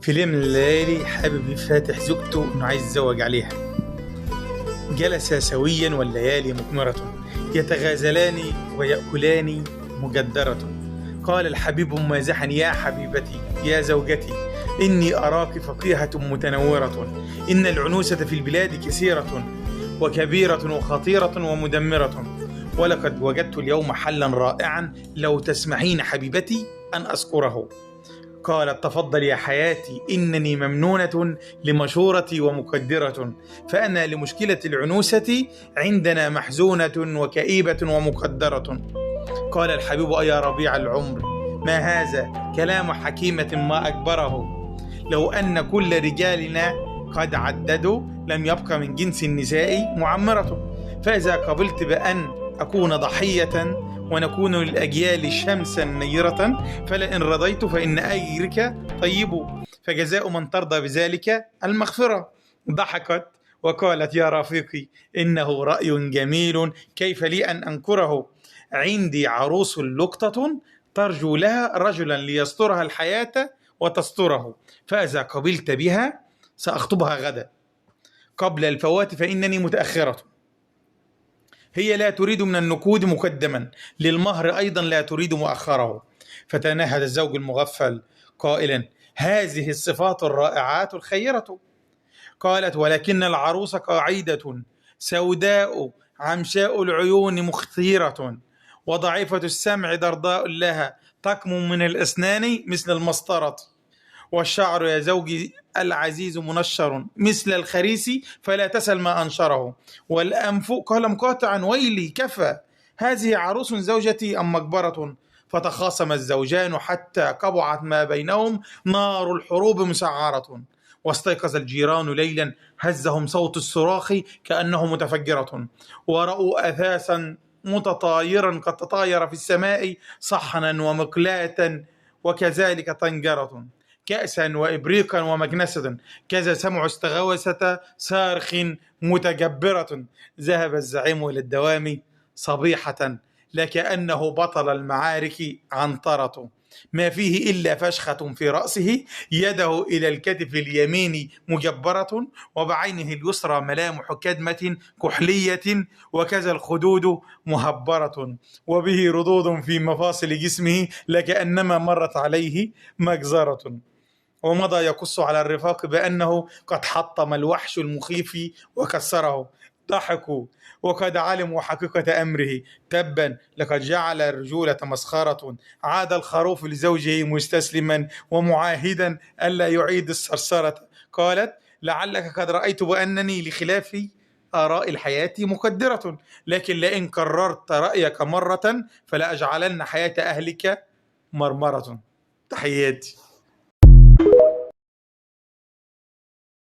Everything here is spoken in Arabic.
في ليلة من الليالي حابب يفاتح زوجته إنه عايز يتزوج عليها. جلسا سويا والليالي مقمرة يتغازلان ويأكلان مجدرة. قال الحبيب مازحا: يا حبيبتي يا زوجتي، إني أراك فقيهة متنورة، إن العنوسة في البلاد كثيرة وكبيرة وخطيرة ومدمرة، ولقد وجدت اليوم حلا رائعا لو تسمحين حبيبتي أن أذكره. قالت: تفضل يا حياتي، إنني ممنونة لمشورتي ومقدرة، فأنا لمشكلة العنوسة عندنا محزونة وكئيبة ومقدرة. قال الحبيب: أيا ربيع العمر، ما هذا كلام حكيمة ما أكبره، لو أن كل رجالنا قد عددوا لم يبقى من جنس النساء معمرة، فإذا قبلت بأن أكون ضحية ونكون للأجيال شمسا نيرة، فلئن رضيت فإن أجرك طيب، فجزاء من ترضى بذلك المغفرة. ضحكت وقالت: يا رفيقي، إنه رأي جميل، كيف لي أن أنكره؟ عندي عروس لقطة ترجو لها رجلا ليسترها الحياة وتستره، فإذا قبلت بها سأخطبها غدا قبل الفوات، فإنني متأخرة. هي لا تريد من النقود مقدما، للمهر أيضا لا تريد مؤخره. فتنهد الزوج المغفل قائلا: هذه الصفات الرائعات الخيرة. قالت: ولكن العروس قاعدة سوداء عمشاء العيون مختيرة، وضعيفة السمع درداء لها، تكمن من الأسنان مثل المسطرة، والشعر يا زوجي العزيز منشر مثل الخريس، فلا تسل ما أنشره، والأنف قال مقاطعا: ويلي كفى، هذه عروس زوجتي أم مقبرة؟ فتخاصم الزوجان حتى قبعت ما بينهم نار الحروب مسعرة، واستيقظ الجيران ليلا هزهم صوت الصراخ كأنه متفجرة، ورأوا أثاثا متطايرا قد تطاير في السماء صحنا ومقلاة وكذلك طنجرة، كأسا وإبريقا ومكنسة، كذا سمع استغوثة صارخ متجبرة. ذهب الزعيم إلى الدوام صبيحة لكأنه بطل المعارك عنطرة، ما فيه إلا فشخة في رأسه، يده إلى الكتف اليمين مجبرة، وبعينه اليسرى ملامح كدمة كحلية، وكذا الخدود مهبرة، وبه ردود في مفاصل جسمه لكأنما مرت عليه مجزرة. ومضى يقص على الرفاق بأنه قد حطم الوحش المخيف وكسره. ضحكوا وقد علموا حقيقة أمره. تبا، لقد جعل الرجولة مسخرة، عاد الخروف لزوجه مستسلما ومعاهدا ألا يعيد الثرثرة. قالت: لعلك قد رأيت بأنني لخلاف آراء الحياة مقدرة، لكن لئن كررت رأيك مرة فلأجعلن حياة أهلك مرمرة. تحياتي.